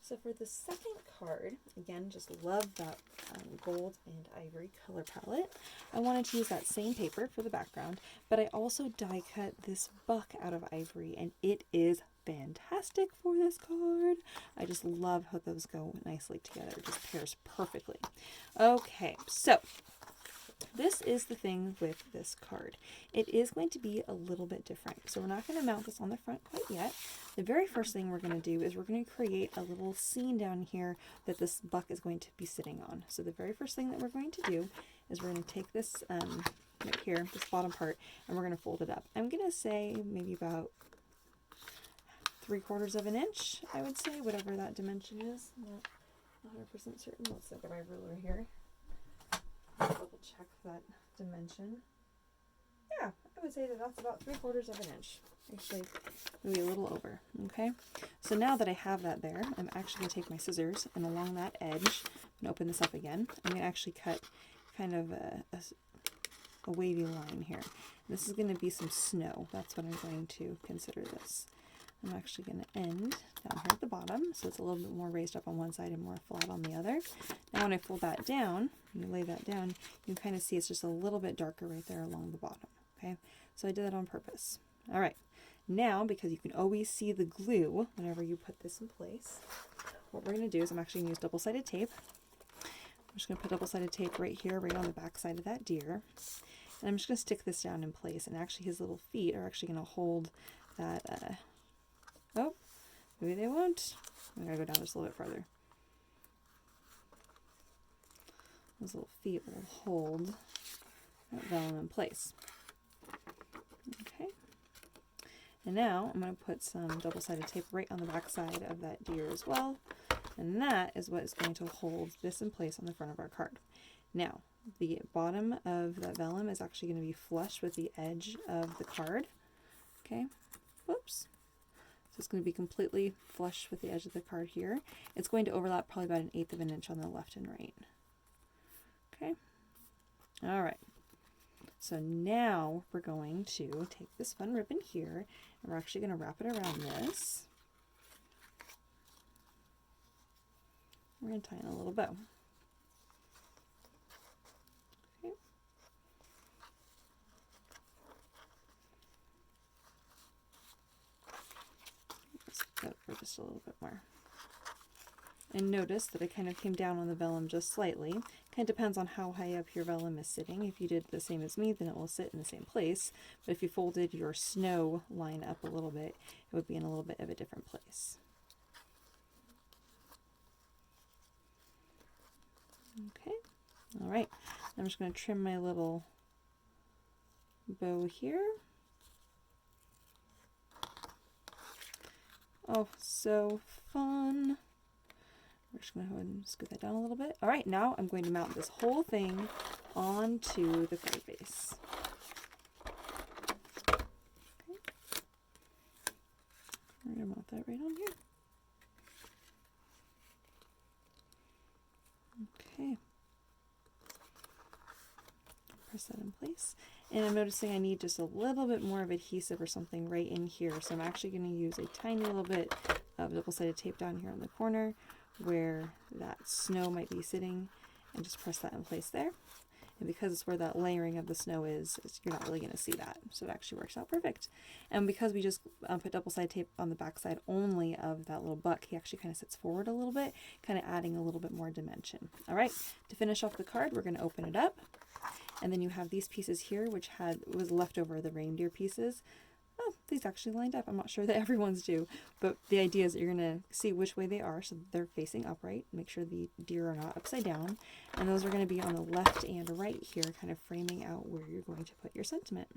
So for the second card, again, just love that gold and ivory color palette. I wanted to use that same paper for the background, but I also die cut this buck out of ivory, and it is fantastic for this card. I just love how those go nicely together. It just pairs perfectly. Okay, so this is the thing with this card. It is going to be a little bit different. So we're not going to mount this on the front quite yet. The very first thing we're going to do is we're going to create a little scene down here that this buck is going to be sitting on. So the very first thing that we're going to do is we're going to take this right here, this bottom part, and we're going to fold it up. I'm going to say maybe about 3/4 of an inch, I would say, whatever that dimension is. I'm not 100% certain. Let's look at my ruler here. Double check that dimension. Yeah, I would say that that's about 3/4 of an inch. Actually, maybe a little over. Okay, so now that I have that there, I'm actually going to take my scissors and along that edge, I'm going to open this up again. I'm going to actually cut kind of a wavy line here. This is going to be some snow. That's what I'm going to consider this. I'm actually going to end down here at the bottom, so it's a little bit more raised up on one side and more flat on the other. Now when I fold that down, you lay that down, you can kind of see it's just a little bit darker right there along the bottom. Okay, so I did that on purpose. All right, now because you can always see the glue whenever you put this in place, what we're going to do is I'm actually going to use double-sided tape. I'm just going to put double-sided tape right here, right on the back side of that deer. And I'm just going to stick this down in place, and actually his little feet are actually going to hold that, oh, maybe they won't. I'm going to go down just a little bit further. Those little feet will hold that vellum in place. Okay. And now I'm going to put some double-sided tape right on the back side of that deer as well. And that is what is going to hold this in place on the front of our card. Now, the bottom of that vellum is actually going to be flush with the edge of the card. Okay. Whoops. So it's going to be completely flush with the edge of the card here. It's going to overlap probably about 1/8 of an inch on the left and right. Okay. All right. So now we're going to take this fun ribbon here, and we're actually going to wrap it around this. We're going to tie in a little bow. Okay. Let's go for just a little bit more. And notice that I kind of came down on the vellum just slightly. Kind of depends on how high up your vellum is sitting. If you did the same as me, then it will sit in the same place. But if you folded your snow line up a little bit, it would be in a little bit of a different place. Okay, all right. I'm just going to trim my little bow here. Oh, so fun. We're just going to go ahead and scoot that down a little bit. All right, now I'm going to mount this whole thing onto the card base. Okay. We're going to mount that right on here. Okay. Press that in place. And I'm noticing I need just a little bit more of adhesive or something right in here. So I'm actually going to use a tiny little bit of double-sided tape down here in the corner where that snow might be sitting, and just press that in place there. And because it's where that layering of the snow is, you're not really going to see that. So it actually works out perfect. And because we just put double-sided tape on the back side only of that little buck, he actually kind of sits forward a little bit, kind of adding a little bit more dimension. All right, to finish off the card, we're going to open it up. And then you have these pieces here, which was left over the reindeer pieces. Oh, these actually lined up. I'm not sure that everyone's do, but the idea is that you're going to see which way they are, so they're facing upright. Make sure the deer are not upside down. And those are going to be on the left and right here, kind of framing out where you're going to put your sentiment.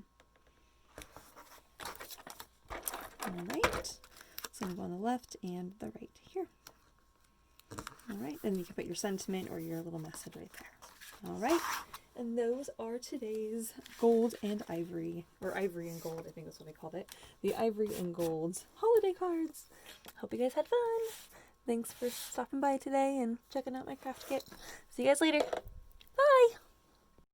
All right, so I'm going on the left and the right here. All right, then you can put your sentiment or your little message right there. All right. And those are today's gold and ivory, or ivory and gold, I think that's what I called it. The ivory and gold holiday cards. Hope you guys had fun. Thanks for stopping by today and checking out my craft kit. See you guys later. Bye!